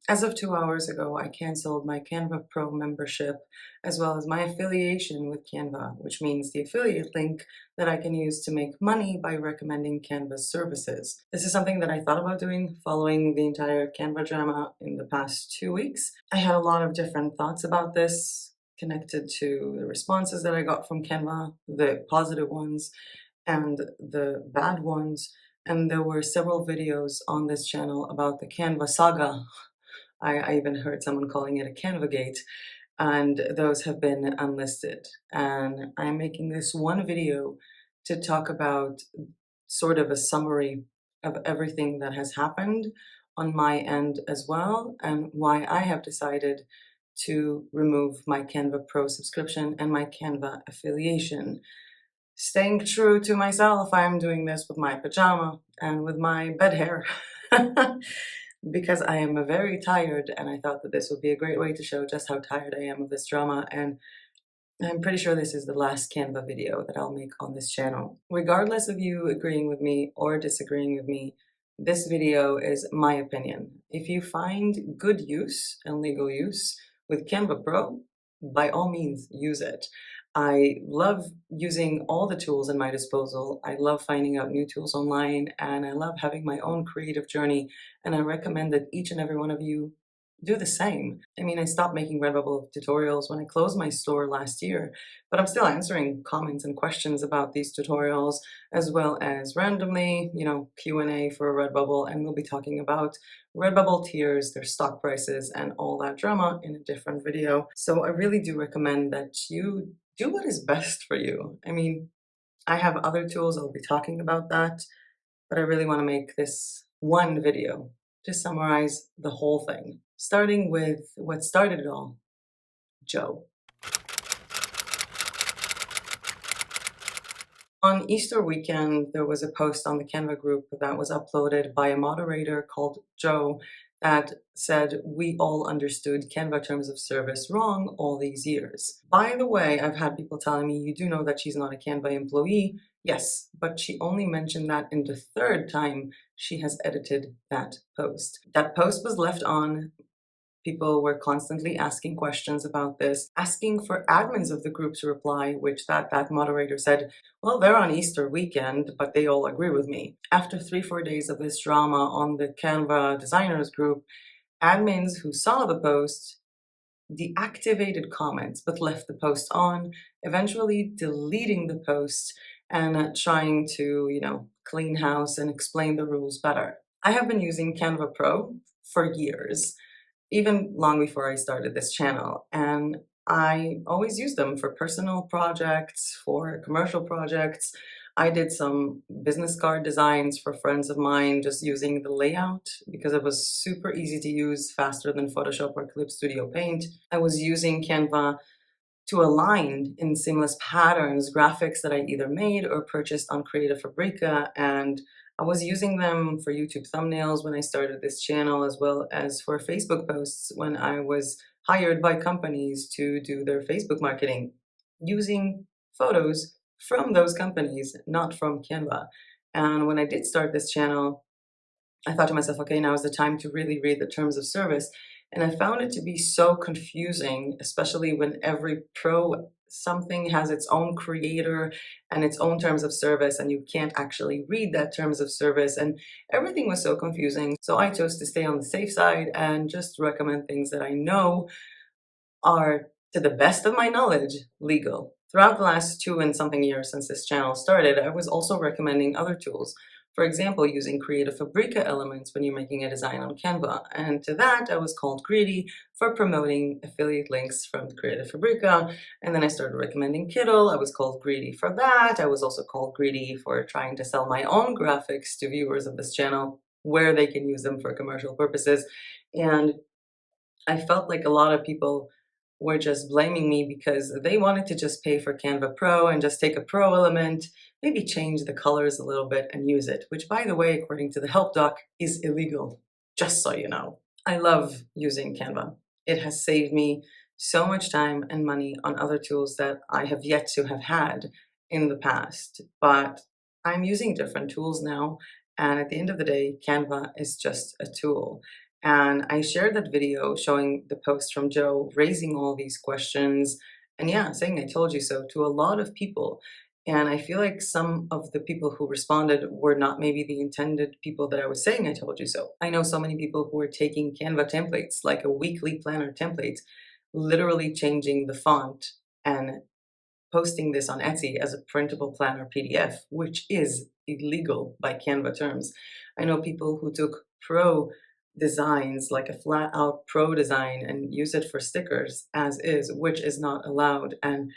As of 2 hours ago, I canceled my Canva Pro membership as well as my affiliation with Canva, which means the affiliate link that I can use to make money by recommending Canva's services. This is something that I thought about doing following the entire Canva drama in the past 2 weeks. I had a lot of different thoughts about this connected to the responses that I got from Canva, the positive ones and the bad ones. And there were several videos on this channel about the Canva saga. I even heard someone calling it a Canva gate, and those have been unlisted. And I'm making this one video to talk about sort of a summary of everything that has happened on my end as well, and why I have decided to remove my Canva Pro subscription and my Canva affiliation. Staying true to myself, I'm doing this with my pajama and with my bed hair. Because I am very tired, and I thought that this would be a great way to show just how tired I am of this drama, and I'm pretty sure this is the last Canva video that I'll make on this channel. Regardless of you agreeing with me or disagreeing with me, this video is my opinion. If you find good use and legal use with Canva Pro, by all means use it. I love using all the tools in my disposal. I love finding out new tools online, and I love having my own creative journey, and I recommend that each and every one of you do the same. I mean, I stopped making RedBubble tutorials when I closed my store last year, but I'm still answering comments and questions about these tutorials, as well as randomly, Q&A for RedBubble, and we'll be talking about RedBubble tiers, their stock prices, and all that drama in a different video. So I really do recommend that you do what is best for you. I mean, I have other tools, I'll be talking about that, but I really want to make this one video to summarize the whole thing, starting with what started it all, Joe. On Easter weekend, there was a post on the Canva group that was uploaded by a moderator called Joe that said, "We all understood Canva terms of service wrong all these years." By the way, I've had people telling me, "You do know that she's not a Canva employee." Yes, but she only mentioned that in the third time she has edited that post. That post was left on. People were constantly asking questions about this, asking for admins of the group to reply, which that moderator said, well, they're on Easter weekend, but they all agree with me. After 3-4 days of this drama on the Canva designers group, admins who saw the post deactivated comments but left the post on, eventually deleting the post and trying to, clean house and explain the rules better. I have been using Canva Pro for years, even long before I started this channel. And I always use them for personal projects, for commercial projects. I did some business card designs for friends of mine just using the layout because it was super easy to use, faster than Photoshop or Clip Studio Paint. I was using Canva to align in seamless patterns graphics that I either made or purchased on Creative Fabrica, and I was using them for YouTube thumbnails when I started this channel, as well as for Facebook posts when I was hired by companies to do their Facebook marketing, using photos from those companies, not from Canva. And when I did start this channel, I thought to myself, okay, now is the time to really read the terms of service. And I found it to be so confusing, especially when every pro something has its own creator and its own terms of service, and you can't actually read that terms of service. And everything was so confusing. So I chose to stay on the safe side and just recommend things that I know are, to the best of my knowledge, legal. Throughout the last 2 and something years since this channel started, I was also recommending other tools. For example, using Creative Fabrica elements when you're making a design on Canva. And to that, I was called greedy for promoting affiliate links from Creative Fabrica. And then I started recommending Kittl. I was called greedy for that. I was also called greedy for trying to sell my own graphics to viewers of this channel where they can use them for commercial purposes. And I felt like a lot of people were just blaming me because they wanted to just pay for Canva Pro and just take a Pro element, maybe change the colors a little bit and use it, which, by the way, according to the help doc, is illegal, just so you know. I love using Canva. It has saved me so much time and money on other tools that I have yet to have had in the past, but I'm using different tools now, and at the end of the day, Canva is just a tool. And I shared that video showing the post from Joe raising all these questions and, yeah, saying I told you so to a lot of people. And I feel like some of the people who responded were not maybe the intended people that I was saying I told you so. I know so many people who are taking Canva templates, like a weekly planner template, literally changing the font and posting this on Etsy as a printable planner PDF, which is illegal by Canva terms. I know people who took pro designs, like a flat out pro design, and use it for stickers as is, which is not allowed. And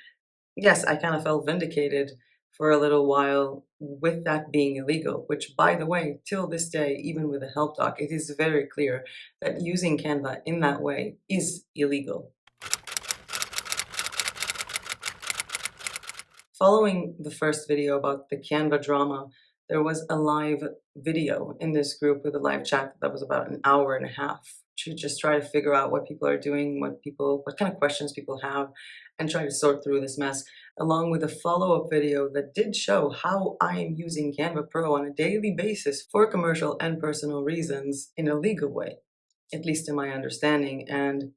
yes, I kind of felt vindicated for a little while with that being illegal, which, by the way, till this day, even with a help doc, it is very clear that using Canva in that way is illegal. Following the first video about the Canva drama, there was a live video in this group with a live chat that was about an hour and a half to just try to figure out what people are doing, what kind of questions people have, and try to sort through this mess, along with a follow-up video that did show how I am using Canva Pro on a daily basis for commercial and personal reasons in a legal way, at least in my understanding. And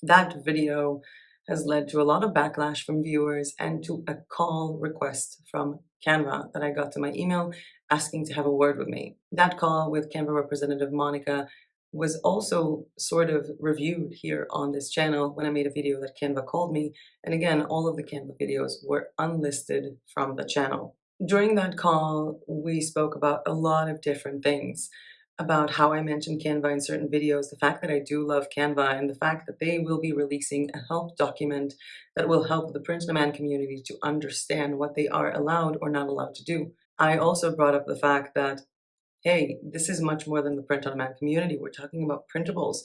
that video has led to a lot of backlash from viewers and to a call request from Canva that I got to my email asking to have a word with me. That call with Canva representative Monica was also sort of reviewed here on this channel when I made a video that Canva called me. And again, all of the Canva videos were unlisted from the channel. During that call, we spoke about a lot of different things, about how I mentioned Canva in certain videos, the fact that I do love Canva, and the fact that they will be releasing a help document that will help the print-on-demand community to understand what they are allowed or not allowed to do. I also brought up the fact that, hey, this is much more than the print-on-demand community. We're talking about printables.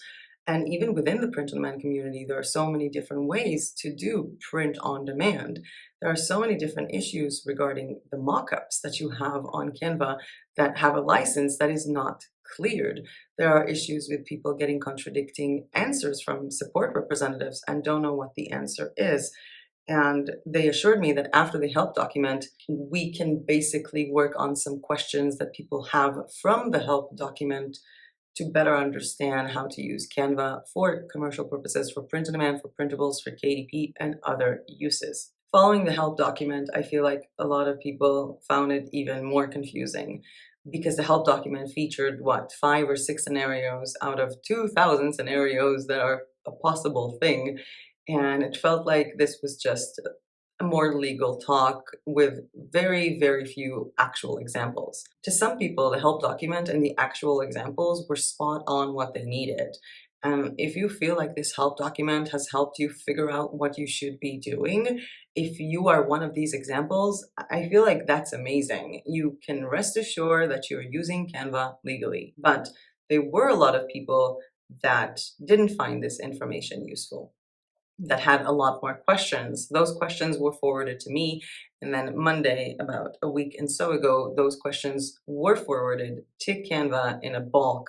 And even within the print-on-demand community, there are so many different ways to do print-on-demand. There are so many different issues regarding the mockups that you have on Canva that have a license that is not cleared. There are issues with people getting contradicting answers from support representatives and don't know what the answer is. And they assured me that after the help document, we can basically work on some questions that people have from the help document to better understand how to use Canva for commercial purposes, for print on demand, for printables, for KDP, and other uses. Following the help document, I feel like a lot of people found it even more confusing because the help document featured, 5 or 6 scenarios out of 2,000 scenarios that are a possible thing. And it felt like this was just a more legal talk with very, very few actual examples. To some people, the help document and the actual examples were spot on what they needed. If you feel like this help document has helped you figure out what you should be doing, if you are one of these examples, I feel like that's amazing. You can rest assured that you're using Canva legally. But there were a lot of people that didn't find this information useful, that had a lot more questions. Those questions were forwarded to me. And then Monday, about a week and so ago, those questions were forwarded to Canva in a bulk,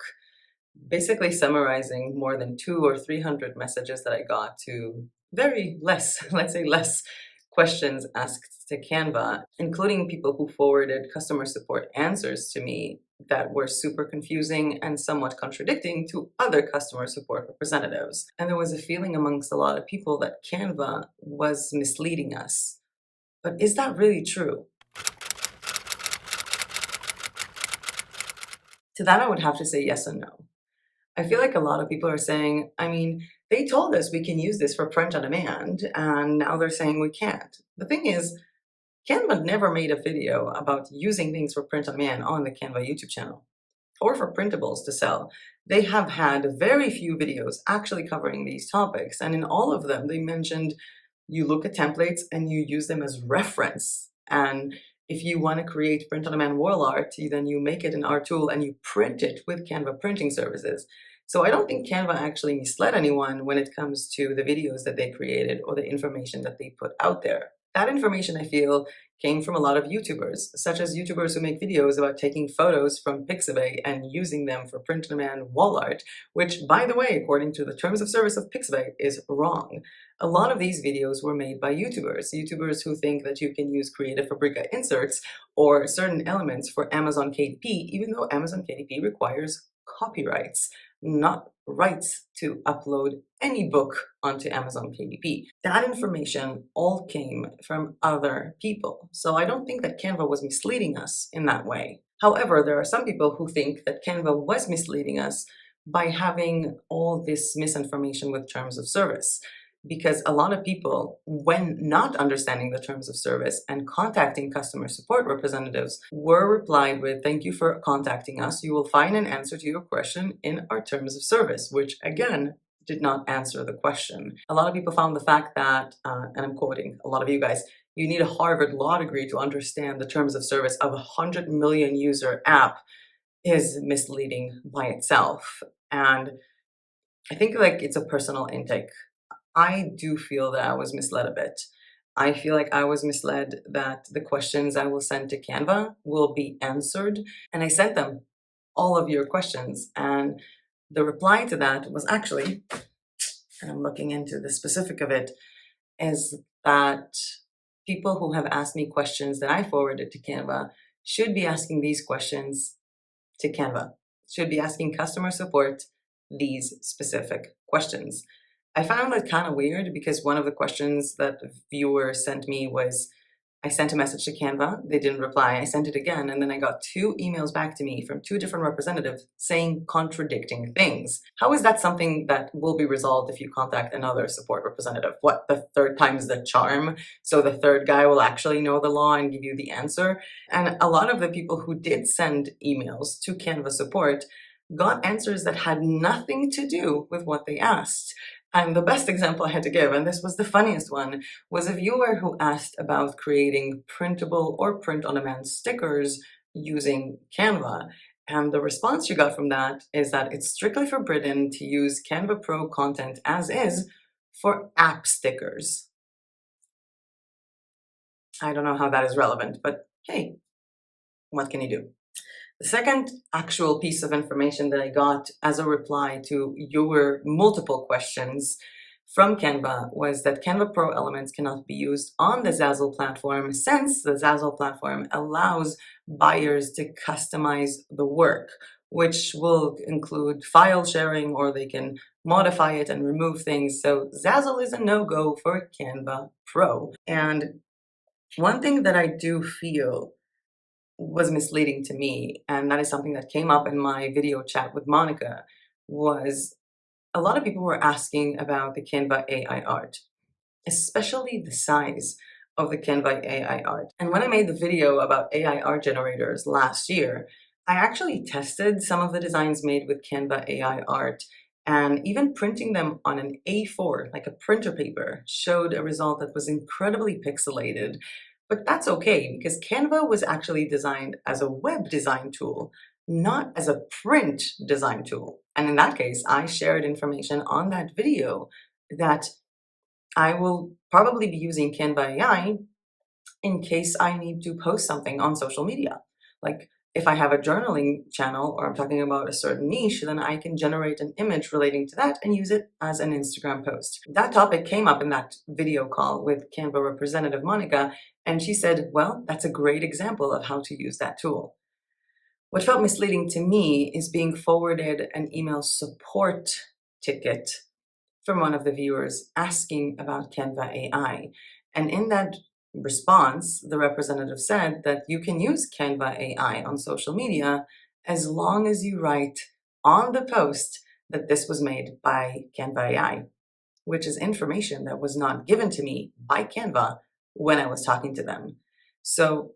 basically summarizing more than 200 or 300 messages that I got to very less, let's say less questions asked to Canva, including people who forwarded customer support answers to me that were super confusing and somewhat contradicting to other customer support representatives. And there was a feeling amongst a lot of people that Canva was misleading us. But is that really true? To that, I would have to say yes and no. I feel like a lot of people are saying, I mean, they told us we can use this for print on demand, and now they're saying we can't. The thing is, Canva never made a video about using things for print on demand on the Canva YouTube channel or for printables to sell. They have had very few videos actually covering these topics, and in all of them, they mentioned you look at templates and you use them as reference. And if you want to create print on demand wall art, then you make it an art tool and you print it with Canva printing services. So I don't think Canva actually misled anyone when it comes to the videos that they created or the information that they put out there. That information, I feel, came from a lot of YouTubers, such as YouTubers who make videos about taking photos from Pixabay and using them for print-on-demand wall art, which, by the way, according to the terms of service of Pixabay, is wrong. A lot of these videos were made by YouTubers who think that you can use Creative Fabrica inserts or certain elements for Amazon KDP, even though Amazon KDP requires copyrights. not rights to upload any book onto Amazon KDP. That information all came from other people. So I don't think that Canva was misleading us in that way. However, there are some people who think that Canva was misleading us by having all this misinformation with terms of service. Because a lot of people, when not understanding the terms of service and contacting customer support representatives, were replied with, "Thank you for contacting us. You will find an answer to your question in our terms of service," which again did not answer the question. A lot of people found the fact that, and I'm quoting a lot of you guys, "You need a Harvard law degree to understand the terms of service of a 100 million user app," is misleading by itself. And I think like it's a personal intake. I do feel that I was misled a bit. I feel like I was misled that the questions I will send to Canva will be answered. And I sent them all of your questions. And the reply to that was actually, and I'm looking into the specific of it, is that people who have asked me questions that I forwarded to Canva should be asking these questions to Canva, should be asking customer support these specific questions. I found it kind of weird because one of the questions that the viewer sent me was, I sent a message to Canva, they didn't reply, I sent it again, and then I got 2 emails back to me from 2 different representatives saying contradicting things. How is that something that will be resolved if you contact another support representative? What, the third time's the charm? So the third guy will actually know the law and give you the answer? And a lot of the people who did send emails to Canva support got answers that had nothing to do with what they asked. And the best example I had to give, and this was the funniest one, was a viewer who asked about creating printable or print-on-demand stickers using Canva. And the response you got from that is that it's strictly forbidden to use Canva Pro content as is for app stickers. I don't know how that is relevant, but hey, what can you do? The second actual piece of information that I got as a reply to your multiple questions from Canva was that Canva Pro elements cannot be used on the Zazzle platform since the Zazzle platform allows buyers to customize the work, which will include file sharing, or they can modify it and remove things. So Zazzle is a no-go for Canva Pro. And one thing that I do feel was misleading to me, and that is something that came up in my video chat with Monica, was a lot of people were asking about the Canva AI art, especially the size of the Canva AI art. And when I made the video about AI art generators last year, I actually tested some of the designs made with Canva AI art, and even printing them on an A4, like a printer paper, showed a result that was incredibly pixelated. But that's okay, because Canva was actually designed as a web design tool, not as a print design tool. And in that case, I shared information on that video that I will probably be using Canva AI in case I need to post something on social media. Like if I have a journaling channel or I'm talking about a certain niche, then I can generate an image relating to that and use it as an Instagram post. That topic came up in that video call with Canva representative Monica, and she said, well, that's a great example of how to use that tool. What felt misleading to me is being forwarded an email support ticket from one of the viewers asking about Canva AI. And in that response, the representative said that you can use Canva AI on social media as long as you write on the post that this was made by Canva AI, which is information that was not given to me by Canva when I was talking to them. So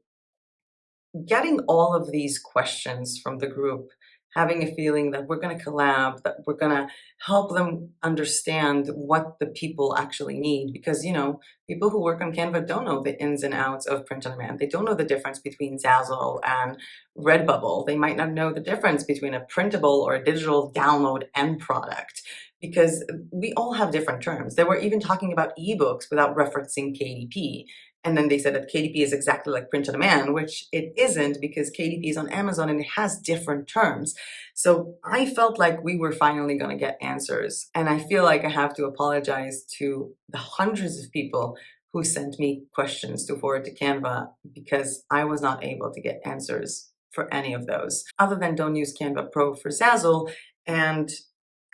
getting all of these questions from the group, having a feeling that we're going to collab, that we're going to help them understand what the people actually need. Because, you know, people who work on Canva don't know the ins and outs of print on demand. They don't know the difference between Zazzle and RedBubble. They might not know the difference between a printable or a digital download end product, because we all have different terms. They were even talking about ebooks without referencing KDP. And then they said that KDP is exactly like print on demand, which it isn't, because KDP is on Amazon and it has different terms. So I felt like we were finally going to get answers. And I feel like I have to apologize to the hundreds of people who sent me questions to forward to Canva, because I was not able to get answers for any of those, other than don't use Canva Pro for Zazzle. And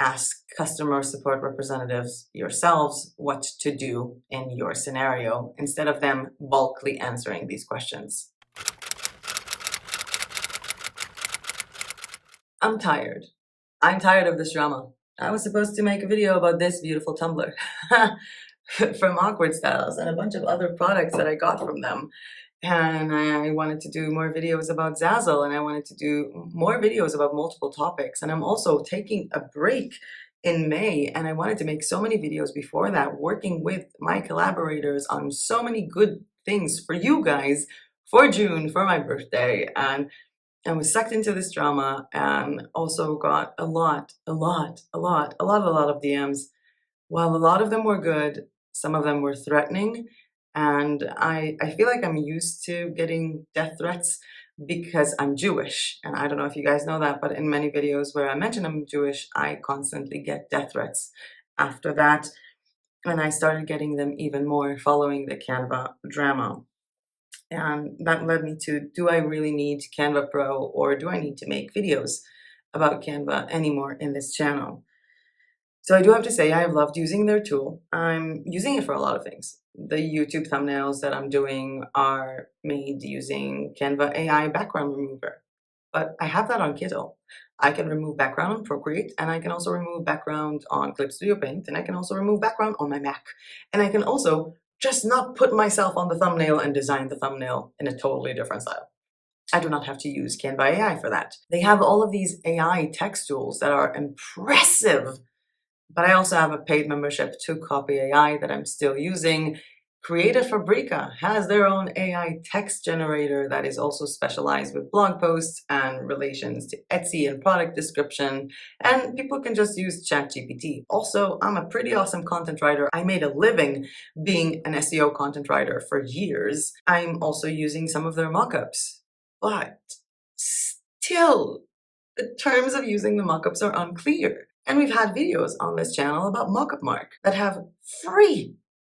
ask customer support representatives yourselves what to do in your scenario instead of them bulkily answering these questions. I'm tired. I'm tired of this drama. I was supposed to make a video about this beautiful tumbler from Awkward Styles and a bunch of other products that I got from them. And I wanted to do more videos about Zazzle, and I wanted to do more videos about multiple topics. And I'm also taking a break in May, and I wanted to make so many videos before that, working with my collaborators on so many good things for you guys for June, for my birthday. And I was sucked into this drama and also got a lot of DMs. While a lot of them were good, some of them were threatening, and I feel like I'm used to getting death threats because I'm Jewish. And I don't know if you guys know that, but in many videos where I mention I'm Jewish, I constantly get death threats after that. And I started getting them even more following the Canva drama. And that led me to, do I really need Canva Pro, or do I need to make videos about Canva anymore in this channel? So I do have to say I have loved using their tool. I'm using it for a lot of things. The YouTube thumbnails that I'm doing are made using Canva AI background remover. But I have that on Kittl. I can remove background on Procreate, and I can also remove background on Clip Studio Paint, and I can also remove background on my Mac. And I can also just not put myself on the thumbnail and design the thumbnail in a totally different style. I do not have to use Canva AI for that. They have all of these AI text tools that are impressive. But I also have a paid membership to Copy.AI that I'm still using. Creative Fabrica has their own AI text generator that is also specialized with blog posts and relations to Etsy and product description. And people can just use ChatGPT. Also, I'm a pretty awesome content writer. I made a living being an SEO content writer for years. I'm also using some of their mockups. But still, the terms of using the mockups are unclear. And we've had videos on this channel about Mockup Mark that have free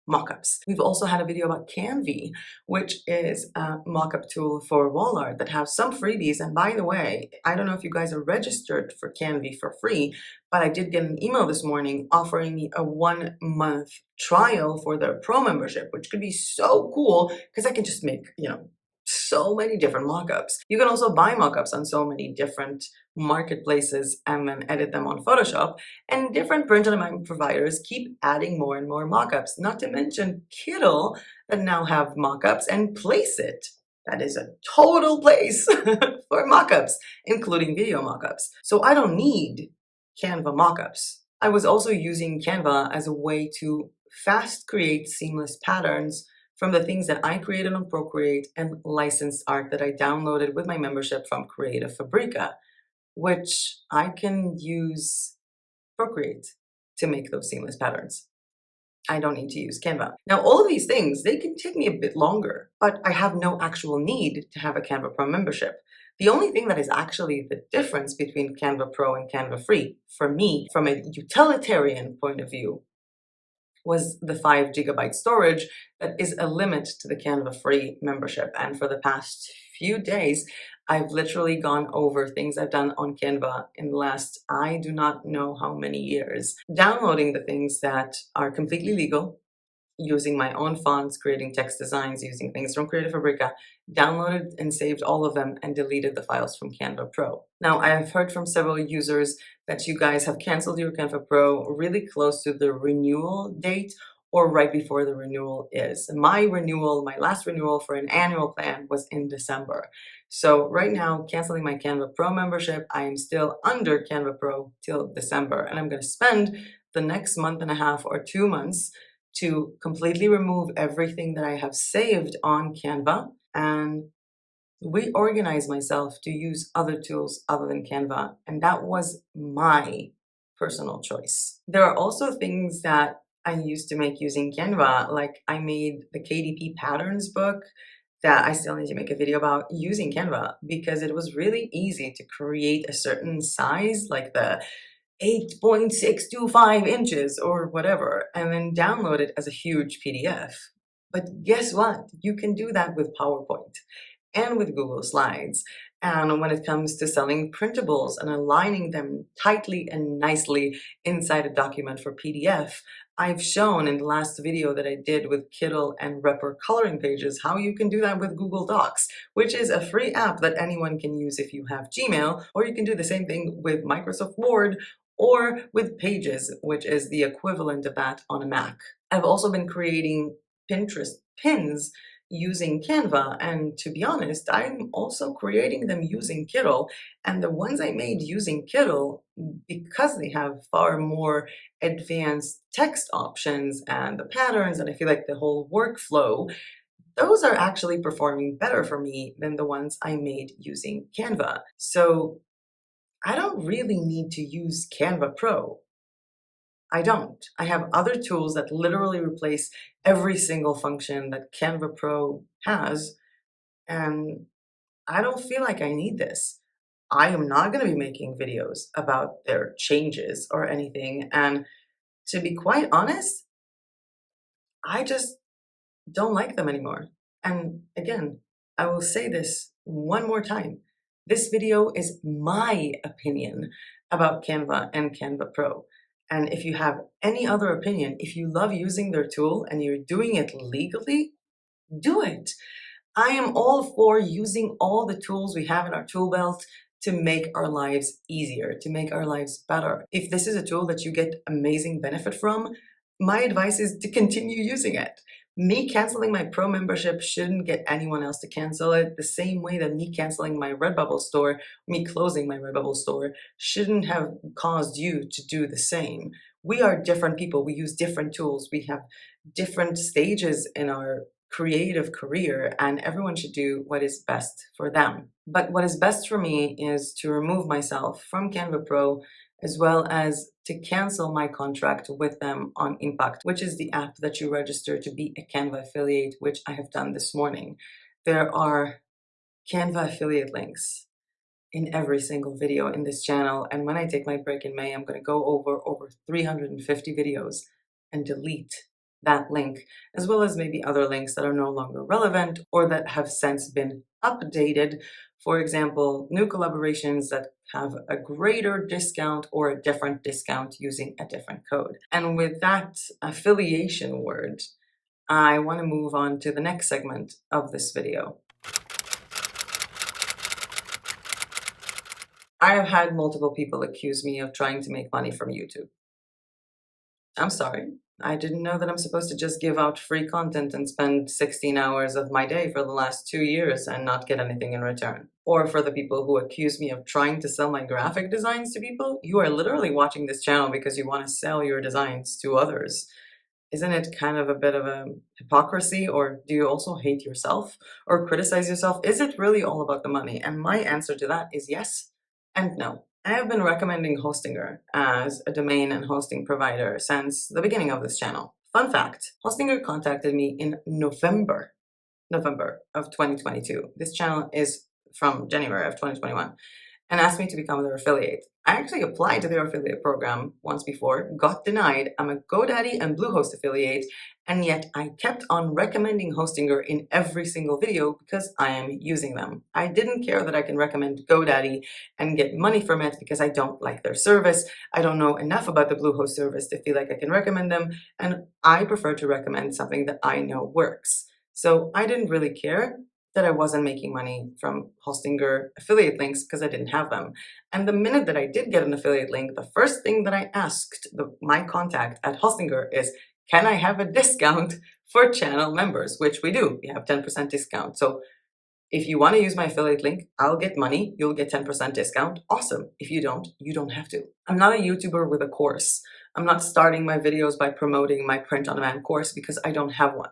mockups. We've also had a video about Canva, which is a mockup tool for wall art that have some freebies. And by the way, I don't know if you guys are registered for Canva for free, but I did get an email this morning offering me a 1-month trial for their pro membership, which could be so cool because I can just make, so many different mockups. You can also buy mockups on so many different marketplaces and then edit them on Photoshop. And different print on demand providers keep adding more and more mockups, not to mention Kittl that now have mockups, and Place It. That is a total place for mockups, including video mockups. So I don't need Canva mockups. I was also using Canva as a way to fast create seamless patterns from the things that I created on Procreate and licensed art that I downloaded with my membership from Creative Fabrica, which I can use Procreate to make those seamless patterns. I don't need to use Canva. Now, all of these things, they can take me a bit longer, but I have no actual need to have a Canva Pro membership. The only thing that is actually the difference between Canva Pro and Canva Free, for me, from a utilitarian point of view, was the 5 GB storage that is a limit to the Canva free membership. And for the past few days, I've literally gone over things I've done on Canva in the last, I do not know how many years, downloading the things that are completely legal, using my own fonts, creating text designs, using things from Creative Fabrica, downloaded and saved all of them, and deleted the files from Canva Pro. Now, I have heard from several users that you guys have canceled your Canva Pro really close to the renewal date or right before the renewal is. My last renewal for an annual plan was in December. So right now, canceling my Canva Pro membership, I am still under Canva Pro till December, and I'm going to spend the next month and a half or 2 months to completely remove everything that I have saved on Canva and reorganize myself to use other tools other than Canva. And that was my personal choice. There are also things that I used to make using Canva, like I made the KDP patterns book that I still need to make a video about using Canva because it was really easy to create a certain size, like the 8.625 inches or whatever, and then download it as a huge PDF. But guess what? You can do that with PowerPoint and with Google Slides. And when it comes to selling printables and aligning them tightly and nicely inside a document for PDF, I've shown in the last video that I did with Kittl and Repper coloring pages how you can do that with Google Docs, which is a free app that anyone can use if you have Gmail, or you can do the same thing with Microsoft Word or with Pages, which is the equivalent of that on a Mac. I've also been creating Pinterest pins using Canva, and to be honest, I'm also creating them using Kittl, and the ones I made using Kittl, because they have far more advanced text options and the patterns, and I feel like the whole workflow, those are actually performing better for me than the ones I made using Canva. So I don't really need to use Canva Pro. I don't. I have other tools that literally replace every single function that Canva Pro has, and I don't feel like I need this. I am not going to be making videos about their changes or anything, and to be quite honest, I just don't like them anymore. And again, I will say this one more time. This video is my opinion about Canva and Canva Pro. And if you have any other opinion, if you love using their tool and you're doing it legally, do it. I am all for using all the tools we have in our tool belt to make our lives easier, to make our lives better. If this is a tool that you get amazing benefit from, my advice is to continue using it. Me canceling my Pro membership shouldn't get anyone else to cancel it, the same way that me canceling my RedBubble store, me closing my RedBubble store, shouldn't have caused you to do the same. We are different people. We use different tools. We have different stages in our creative career, and everyone should do what is best for them. But what is best for me is to remove myself from Canva Pro, as well as to cancel my contract with them on Impact, which is the app that you register to be a Canva affiliate, which I have done this morning. There are Canva affiliate links in every single video in this channel, and when I take my break in May, I'm going to go over 350 videos and delete that link, as well as maybe other links that are no longer relevant or that have since been updated. For example, new collaborations that have a greater discount or a different discount using a different code. And with that affiliation word, I want to move on to the next segment of this video. I have had multiple people accuse me of trying to make money from YouTube. I'm sorry. I didn't know that I'm supposed to just give out free content and spend 16 hours of my day for the last 2 years and not get anything in return. Or for the people who accuse me of trying to sell my graphic designs to people, you are literally watching this channel because you want to sell your designs to others. Isn't it kind of a bit of a hypocrisy? Or do you also hate yourself or criticize yourself? Is it really all about the money? And my answer to that is yes and no. I have been recommending Hostinger as a domain and hosting provider since the beginning of this channel. Fun fact, Hostinger contacted me in November of 2022. This channel is from January of 2021, and asked me to become their affiliate. I actually applied to their affiliate program once before, got denied. I'm a GoDaddy and Bluehost affiliate, and yet I kept on recommending Hostinger in every single video because I am using them. I didn't care that I can recommend GoDaddy and get money from it because I don't like their service. I don't know enough about the Bluehost service to feel like I can recommend them, and I prefer to recommend something that I know works. So I didn't really care that I wasn't making money from Hostinger affiliate links because I didn't have them. And the minute that I did get an affiliate link, the first thing that I asked my contact at Hostinger is, can I have a discount for channel members? Which we do. We have 10% discount. So if you want to use my affiliate link, I'll get money. You'll get 10% discount. Awesome. If you don't have to. I'm not a YouTuber with a course. I'm not starting my videos by promoting my print-on-demand course because I don't have one.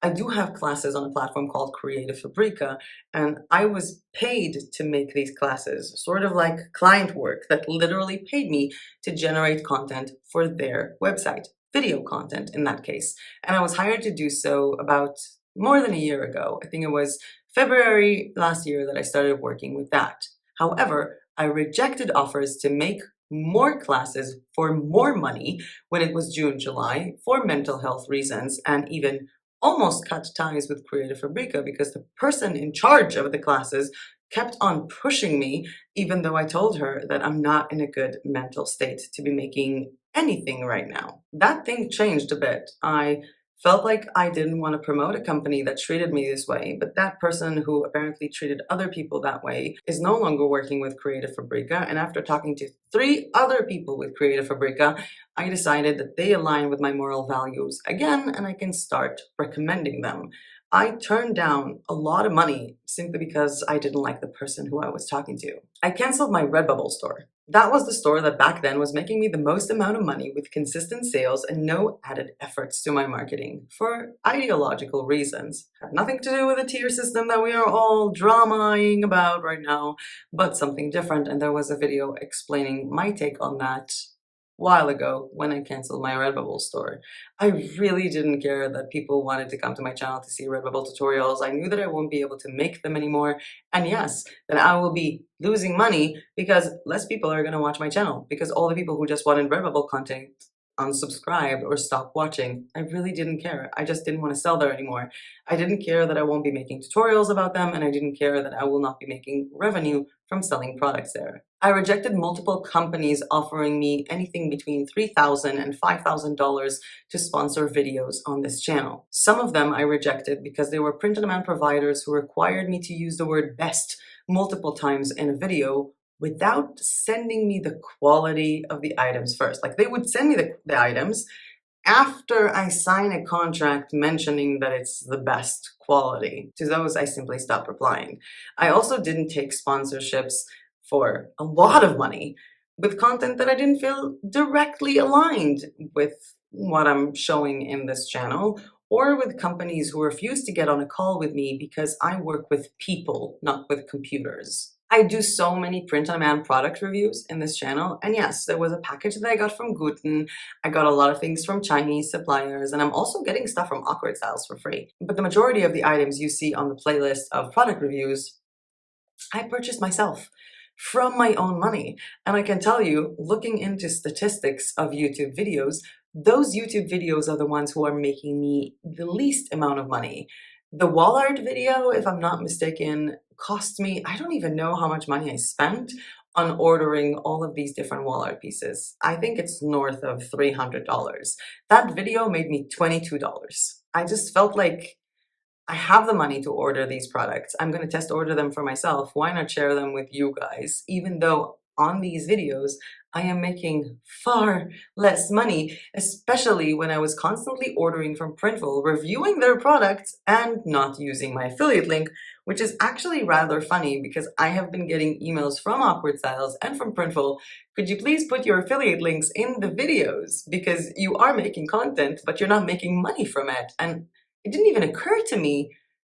I do have classes on a platform called Creative Fabrica, and I was paid to make these classes, sort of like client work that literally paid me to generate content for their website, video content in that case. And I was hired to do so about more than a year ago. I think it was February last year that I started working with that. However, I rejected offers to make more classes for more money when it was June, July for mental health reasons, and even almost cut ties with Creative Fabrica because the person in charge of the classes kept on pushing me, even though I told her that I'm not in a good mental state to be making anything right now. That thing changed a bit. I felt like I didn't want to promote a company that treated me this way, but that person who apparently treated other people that way is no longer working with Creative Fabrica. And after talking to 3 other people with Creative Fabrica, I decided that they align with my moral values again, and I can start recommending them. I turned down a lot of money simply because I didn't like the person who I was talking to. I canceled my RedBubble store. That was the store that back then was making me the most amount of money with consistent sales and no added efforts to my marketing for ideological reasons. Had nothing to do with the tier system that we are all dramaing about right now, but something different, and there was a video explaining my take on that while ago when I canceled my RedBubble store. I really didn't care that people wanted to come to my channel to see RedBubble tutorials. I knew that I won't be able to make them anymore. And yes, that I will be losing money because less people are going to watch my channel, because all the people who just wanted RedBubble content unsubscribed or stopped watching. I really didn't care. I just didn't want to sell there anymore. I didn't care that I won't be making tutorials about them, and I didn't care that I will not be making revenue from selling products there. I rejected multiple companies offering me anything between $3,000 and $5,000 to sponsor videos on this channel. Some of them I rejected because they were print-on-demand providers who required me to use the word best multiple times in a video without sending me the quality of the items first. Like, they would send me the items after I sign a contract mentioning that it's the best quality. To those, I simply stopped replying. I also didn't take sponsorships for a lot of money with content that I didn't feel directly aligned with what I'm showing in this channel, or with companies who refuse to get on a call with me because I work with people, not with computers. I do so many print-on-demand product reviews in this channel, and yes, there was a package that I got from Guten. I got a lot of things from Chinese suppliers, and I'm also getting stuff from Awkward Styles for free. But the majority of the items you see on the playlist of product reviews, I purchased myself from my own money. And I can tell you, looking into statistics of YouTube videos, those YouTube videos are the ones who are making me the least amount of money. The wall art video, if I'm not mistaken, cost me, I don't even know how much money I spent on ordering all of these different wall art pieces. I think it's north of $300. That video made me $22. I just felt like I have the money to order these products. I'm going to test order them for myself. Why not share them with you guys? Even though on these videos, I am making far less money, especially when I was constantly ordering from Printful, reviewing their products, and not using my affiliate link, which is actually rather funny because I have been getting emails from Awkward Styles and from Printful. Could you please put your affiliate links in the videos? Because you are making content, but you're not making money from it. And it didn't even occur to me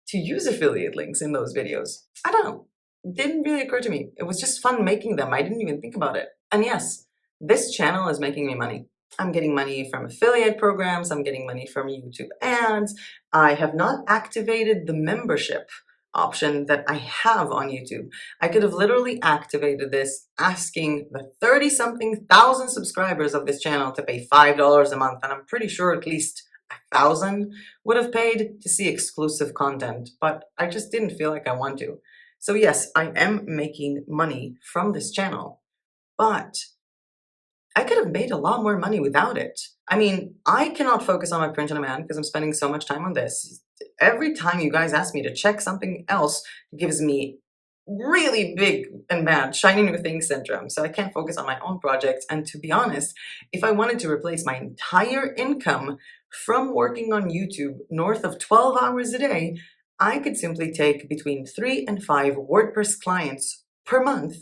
to use affiliate links in those videos. I don't know. It didn't really occur to me. It was just fun making them. I didn't even think about it. And yes, this channel is making me money. I'm getting money from affiliate programs. I'm getting money from YouTube ads. I have not activated the membership option that I have on YouTube. I could have literally activated this, asking the 30-something thousand subscribers of this channel to pay $5 a month. And I'm pretty sure at least 1,000 would have paid to see exclusive content, but I just didn't feel like I want to. So yes, I am making money from this channel, but I could have made a lot more money without it. I mean, I cannot focus on my print on demand because I'm spending so much time on this. Every time you guys ask me to check something else, it gives me really big and bad shiny new thing syndrome. So I can't focus on my own projects. And to be honest, if I wanted to replace my entire income from working on YouTube north of 12 hours a day, I could simply take between 3 and 5 WordPress clients per month,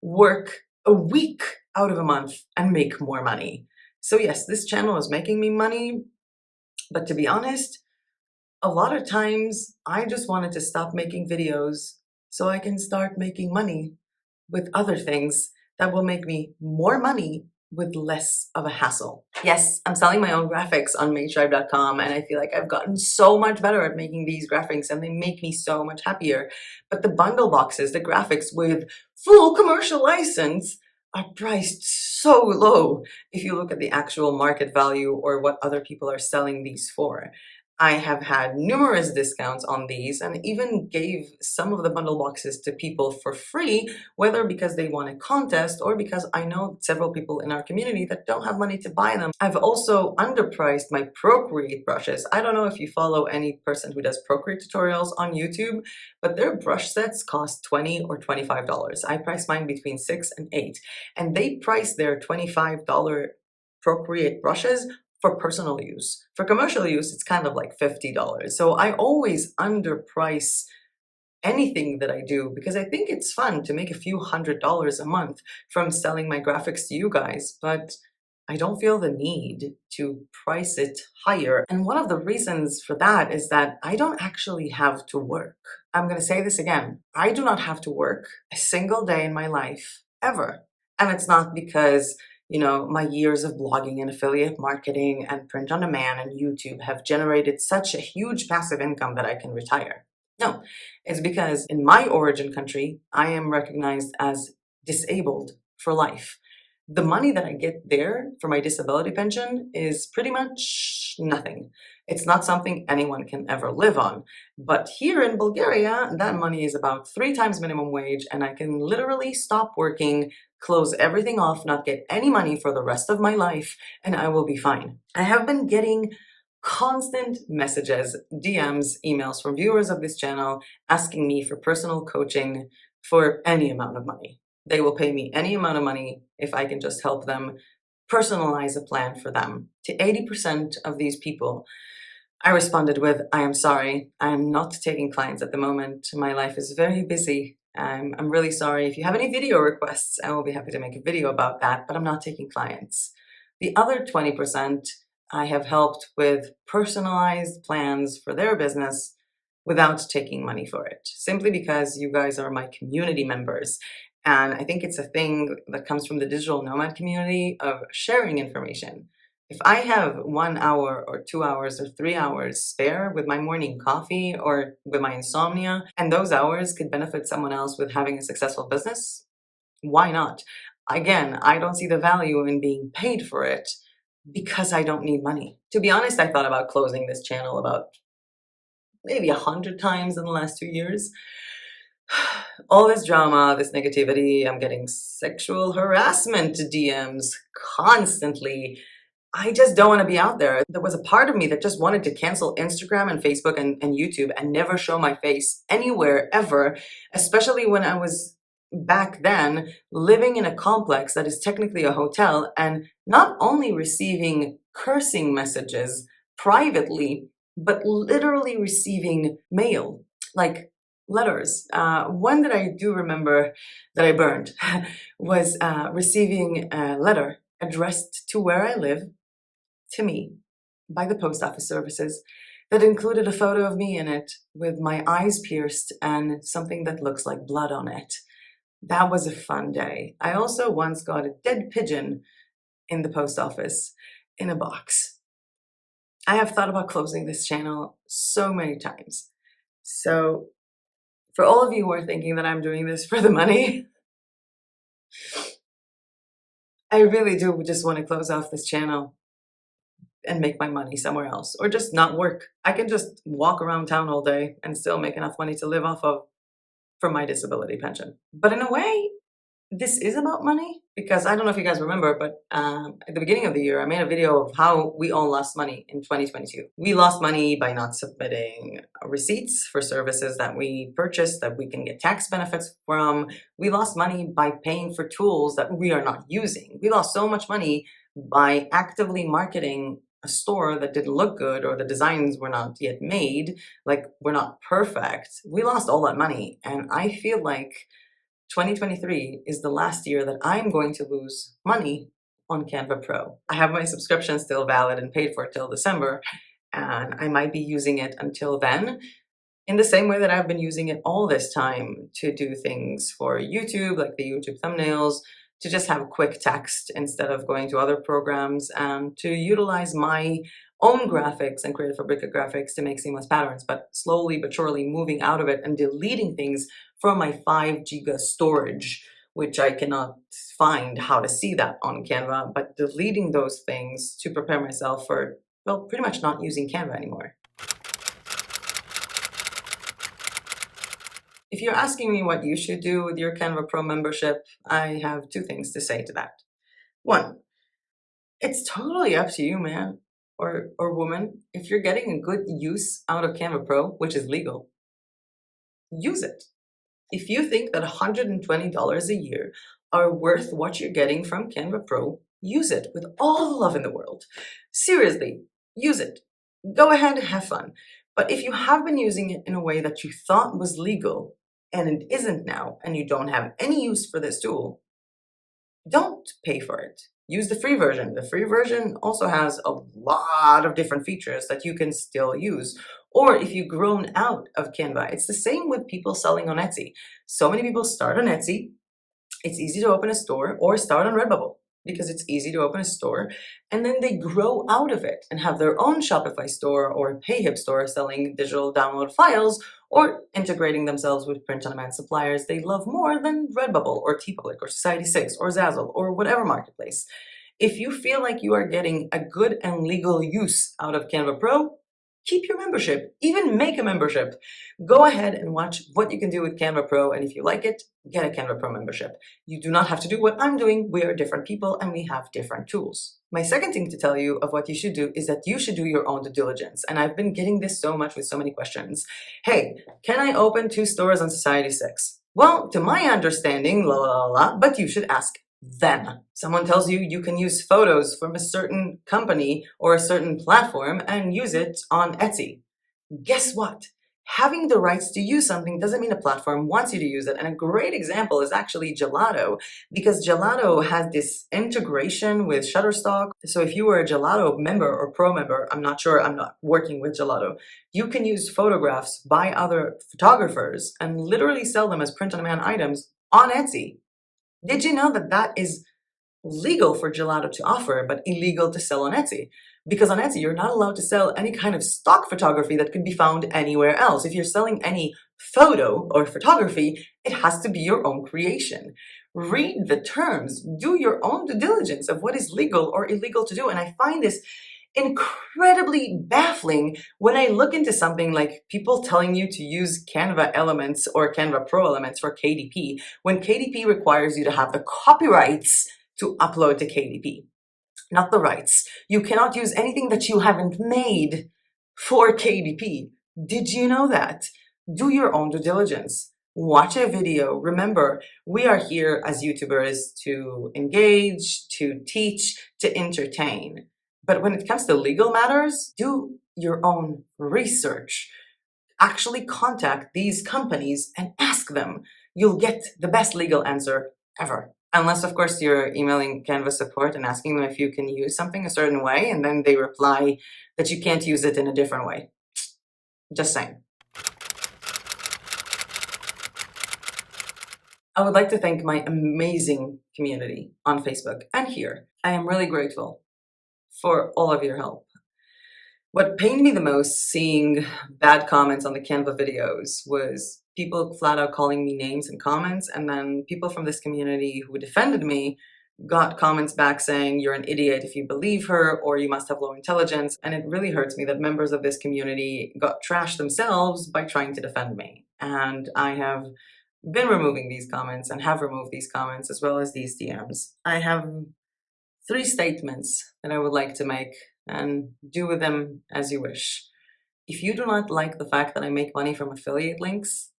work a week out of a month, and make more money. So yes, this channel is making me money, but to be honest, a lot of times I just wanted to stop making videos so I can start making money with other things that will make me more money with less of a hassle. Yes, I'm selling my own graphics on Meytribe.com, and I feel like I've gotten so much better at making these graphics, and they make me so much happier. But the bundle boxes, the graphics with full commercial license, are priced so low if you look at the actual market value or what other people are selling these for. I have had numerous discounts on these and even gave some of the bundle boxes to people for free, whether because they won a contest or because I know several people in our community that don't have money to buy them. I've also underpriced my Procreate brushes. I don't know if you follow any person who does Procreate tutorials on YouTube, but their brush sets cost $20 or $25. I priced mine between $6 and $8, and they price their $25 Procreate brushes for personal use. For commercial use, it's kind of like $50. So I always underprice anything that I do because I think it's fun to make a few $100s a month from selling my graphics to you guys, but I don't feel the need to price it higher. And one of the reasons for that is that I don't actually have to work. I'm going to say this again. I do not have to work a single day in my life, ever. And it's not because, you know, my years of blogging and affiliate marketing and print on demand and YouTube have generated such a huge passive income that I can retire. No, it's because in my origin country, I am recognized as disabled for life. The money that I get there for my disability pension is pretty much nothing. It's not something anyone can ever live on. But here in Bulgaria, that money is about 3 times minimum wage, and I can literally stop working, close everything off, not get any money for the rest of my life, and I will be fine. I have been getting constant messages, DMs, emails from viewers of this channel asking me for personal coaching for any amount of money. They will pay me any amount of money if I can just help them personalize a plan for them. To 80% of these people, I responded with, I am sorry, I am not taking clients at the moment. My life is very busy. I'm really sorry. If you have any video requests, I will be happy to make a video about that, but I'm not taking clients. The other 20%, I have helped with personalized plans for their business without taking money for it, simply because you guys are my community members. And I think it's a thing that comes from the digital nomad community of sharing information. If I have 1 hour or 2 hours or 3 hours spare with my morning coffee or with my insomnia, and those hours could benefit someone else with having a successful business, why not? Again, I don't see the value in being paid for it because I don't need money. To be honest, I thought about closing this channel about maybe 100 times in the last 2 years. All this drama, this negativity, I'm getting sexual harassment DMs constantly. I just don't want to be out there. There was a part of me that just wanted to cancel Instagram and Facebook and YouTube and never show my face anywhere ever, especially when I was back then living in a complex that is technically a hotel and not only receiving cursing messages privately, but literally receiving mail, like letters. One that I do remember that I burned was receiving a letter addressed to where I live, to me, by the post office services, that included a photo of me in it with my eyes pierced and something that looks like blood on it. That was a fun day. I also once got a dead pigeon in the post office in a box. I have thought about closing this channel so many times. So for all of you who are thinking that I'm doing this for the money, I really do just want to close off this channel and make my money somewhere else, or just not work. I can just walk around town all day and still make enough money to live off of from my disability pension. But in a way, this is about money, because I don't know if you guys remember, but at the beginning of the year, I made a video of how we all lost money in 2022. We lost money by not submitting receipts for services that we purchased that we can get tax benefits from. We lost money by paying for tools that we are not using. We lost so much money by actively marketing a store that didn't look good, or the designs were not yet made, like we're not perfect. We lost all that money, and I feel like 2023 is the last year that I'm going to lose money on Canva Pro. I have my subscription still valid and paid for till December, and I might be using it until then, in the same way that I've been using it all this time to do things for YouTube, like the YouTube thumbnails, to just have quick text instead of going to other programs, and to utilize my own graphics and Creative Fabrica graphics to make seamless patterns, but slowly but surely moving out of it and deleting things from my 5 giga storage, which I cannot find how to see that on Canva, but deleting those things to prepare myself for, well, pretty much not using Canva anymore. If you're asking me what you should do with your Canva Pro membership, I have two things to say to that. One, it's totally up to you, man or woman. If you're getting a good use out of Canva Pro, which is legal, use it. If you think that $120 a year are worth what you're getting from Canva Pro, use it with all the love in the world. Seriously, use it. Go ahead, have fun. But if you have been using it in a way that you thought was legal and it isn't now, and you don't have any use for this tool, don't pay for it. Use the free version. The free version also has a lot of different features that you can still use. Or if you've grown out of Canva, it's the same with people selling on Etsy. So many people start on Etsy. It's easy to open a store, or start on RedBubble because it's easy to open a store, and then they grow out of it and have their own Shopify store or PayHip store selling digital download files or integrating themselves with print-on-demand suppliers they love more than RedBubble or TeePublic or Society6 or Zazzle or whatever marketplace. If you feel like you are getting a good and legal use out of Canva Pro, keep your membership, even make a membership. Go ahead and watch what you can do with Canva Pro, and if you like it, get a Canva Pro membership. You do not have to do what I'm doing. We are different people and we have different tools. My second thing to tell you of what you should do is that you should do your own due diligence. And I've been getting this so much with so many questions. Hey, can I open 2 stores on Society6? Well, to my understanding, but you should ask them. Someone tells you you can use photos from a certain company or a certain platform and use it on Etsy. Guess what? Having the rights to use something doesn't mean a platform wants you to use it. And a great example is actually Gelato, because Gelato has this integration with Shutterstock. So if you were a Gelato member or pro member, I'm not sure, I'm not working with Gelato, you can use photographs by other photographers and literally sell them as print-on-demand items on Etsy. Did you know that that is legal for Gelato to offer, but illegal to sell on Etsy? Because on Etsy, you're not allowed to sell any kind of stock photography that could be found anywhere else. If you're selling any photo or photography, it has to be your own creation. Read the terms, do your own due diligence of what is legal or illegal to do. And I find this incredibly baffling when I look into something like people telling you to use Canva Elements or Canva Pro Elements for KDP, when KDP requires you to have the copyrights to upload to KDP, not the rights. You cannot use anything that you haven't made for KDP. Did you know that? Do your own due diligence. Watch a video. Remember, we are here as YouTubers to engage, to teach, to entertain. But when it comes to legal matters, do your own research. Actually contact these companies and ask them. You'll get the best legal answer ever. Unless, of course, you're emailing Canva support and asking them if you can use something a certain way, and then they reply that you can't use it in a different way. Just saying. I would like to thank my amazing community on Facebook and here. I am really grateful for all of your help. What pained me the most seeing bad comments on the Canva videos was people flat out calling me names in comments, and then people from this community who defended me got comments back saying, you're an idiot if you believe her, or you must have low intelligence. And it really hurts me that members of this community got trashed themselves by trying to defend me. And I have been removing these comments and have removed these comments as well as these DMs. I have 3 statements that I would like to make, and do with them as you wish. If you do not like the fact that I make money from affiliate links,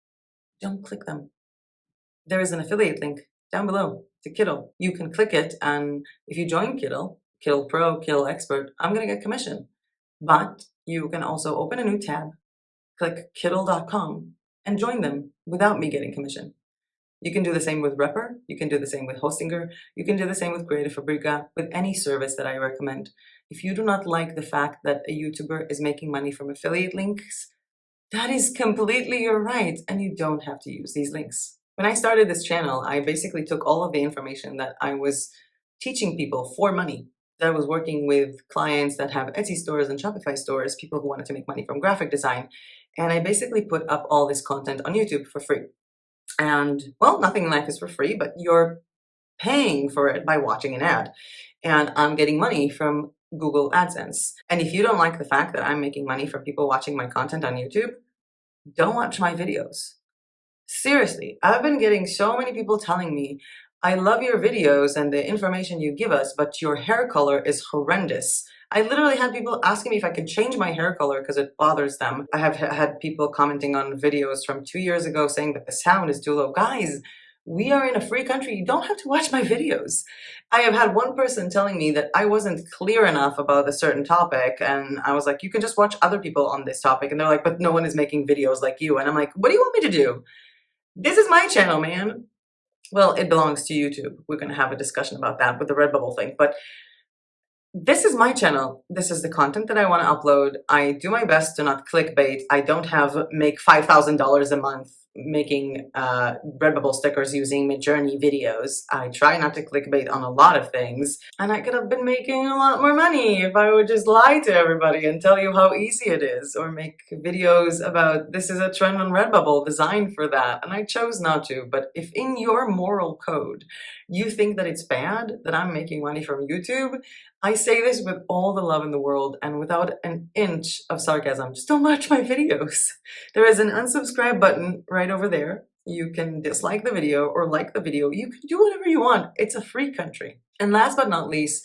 don't click them. There is an affiliate link down below to Kittl. You can click it, and if you join Kittl, Kittl Pro, Kittl Expert, I'm going to get commission. But you can also open a new tab, click kittl.com, and join them without me getting commission. You can do the same with Repper, you can do the same with Hostinger, you can do the same with Creative Fabrica, with any service that I recommend. If you do not like the fact that a YouTuber is making money from affiliate links, that is completely your right, and you don't have to use these links. When I started this channel, I basically took all of the information that I was teaching people for money. I was working with clients that have Etsy stores and Shopify stores, people who wanted to make money from graphic design, and I basically put up all this content on YouTube for free. And, well, nothing in life is for free, but you're paying for it by watching an ad. And I'm getting money from Google AdSense. And if you don't like the fact that I'm making money from people watching my content on YouTube, don't watch my videos. Seriously, I've been getting so many people telling me, I love your videos and the information you give us, but your hair color is horrendous. I literally had people asking me if I could change my hair color because it bothers them. I have had people commenting on videos from 2 years ago saying that the sound is too low. Guys, we are in a free country. You don't have to watch my videos. I have had one person telling me that I wasn't clear enough about a certain topic, and I was like, you can just watch other people on this topic. And they're like, but no one is making videos like you. And I'm like, what do you want me to do? This is my channel, man. Well, it belongs to YouTube. We're going to have a discussion about that with the RedBubble thing. But this is my channel. This is the content that I want to upload. I do my best to not clickbait. I don't make $5,000 a month making RedBubble stickers using Midjourney videos. I try not to clickbait on a lot of things, and I could have been making a lot more money if I would just lie to everybody and tell you how easy it is, or make videos about this is a trend on RedBubble designed for that, and I chose not to. But if in your moral code you think that it's bad that I'm making money from YouTube, I say this with all the love in the world and without an inch of sarcasm. Just don't watch my videos. There is an unsubscribe button right over there. You can dislike the video or like the video. You can do whatever you want. It's a free country. And last but not least,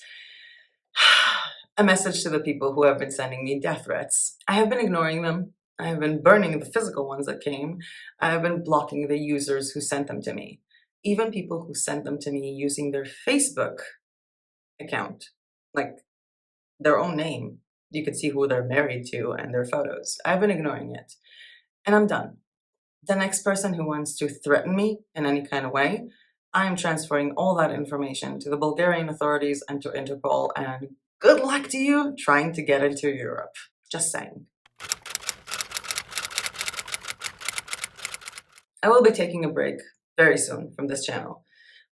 a message to the people who have been sending me death threats. I have been ignoring them. I have been burning the physical ones that came. I have been blocking the users who sent them to me. Even people who sent them to me using their Facebook account, like their own name. You could see who they're married to and their photos. I've been ignoring it. And I'm done. The next person who wants to threaten me in any kind of way, I am transferring all that information to the Bulgarian authorities and to Interpol, and good luck to you trying to get into Europe. Just saying. I will be taking a break very soon from this channel.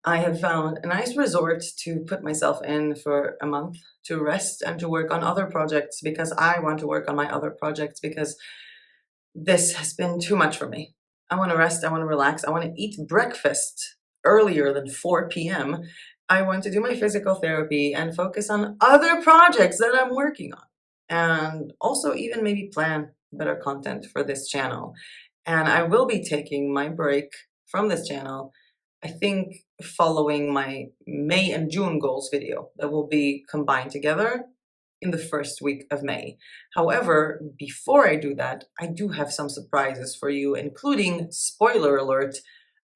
I have found a nice resort to put myself in for a month to rest and to work on other projects, because I want to work on my other projects, because this has been too much for me. I want to rest, I want to relax, I want to eat breakfast earlier than 4 p.m. I want to do my physical therapy and focus on other projects that I'm working on. And also even maybe plan better content for this channel. And I will be taking my break from this channel, I think, following my May and June goals video that will be combined together in the first week of May. However, before I do that, I do have some surprises for you, including, spoiler alert,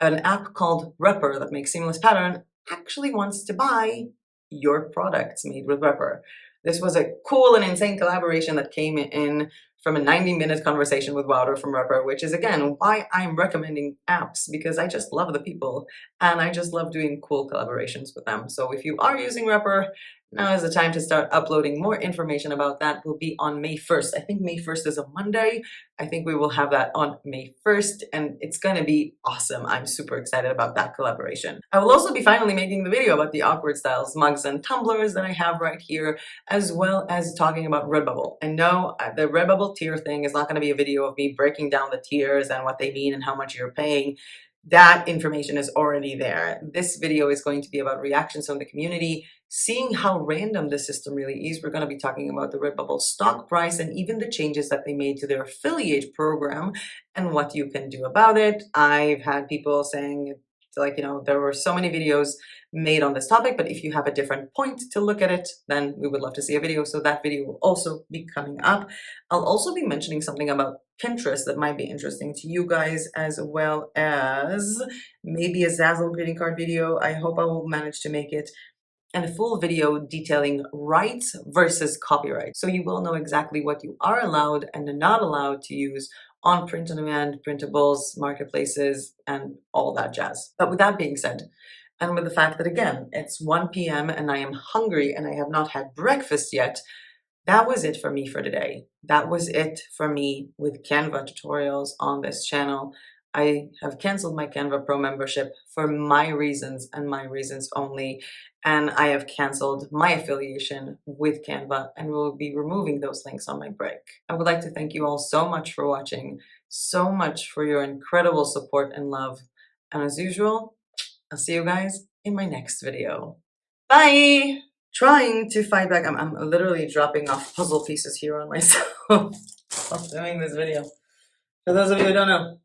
an app called Repper that makes seamless pattern actually wants to buy your products made with Repper. This was a cool and insane collaboration that came in from a 90-minute conversation with Wouter from Repper, which is again why I'm recommending apps, because I just love the people and I just love doing cool collaborations with them. So if you are using Repper, now is the time to start uploading more information about that. Will be on May 1st. I think May 1st is a Monday. I think we will have that on May 1st, and it's gonna be awesome. I'm super excited about that collaboration. I will also be finally making the video about the Awkward Styles mugs and tumblers that I have right here, as well as talking about RedBubble. And no, the RedBubble tier thing is not gonna be a video of me breaking down the tiers and what they mean and how much you're paying. That information is already there. This video is going to be about reactions from the community, seeing how random the system really is. We're going to be talking about the RedBubble stock price and even the changes that they made to their affiliate program and what you can do about it. I've had people saying, like, there were so many videos made on this topic, but if you have a different point to look at it, then we would love to see a video. So that video will also be coming up. I'll also be mentioning something about Pinterest that might be interesting to you guys, as well as maybe a Zazzle greeting card video. I hope I will manage to make it, and a full video detailing rights versus copyright. So you will know exactly what you are allowed and not allowed to use on print-on-demand, printables, marketplaces, and all that jazz. But with that being said, and with the fact that, again, it's 1 p.m. and I am hungry and I have not had breakfast yet, that was it for me for today. That was it for me with Canva tutorials on this channel. I have canceled my Canva Pro membership for my reasons and my reasons only, and I have canceled my affiliation with Canva and will be removing those links on my break. I would like to thank you all so much for watching, so much for your incredible support and love, and as usual, I'll see you guys in my next video. Bye! Trying to fight back. I'm literally dropping off puzzle pieces here on myself while doing this video. For those of you who don't know,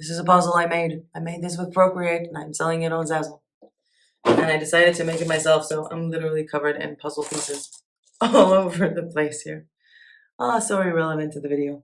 This is a puzzle I made. I made this with Procreate and I'm selling it on Zazzle. And I decided to make it myself, so I'm literally covered in puzzle pieces all over the place here. Ah, so irrelevant to the video.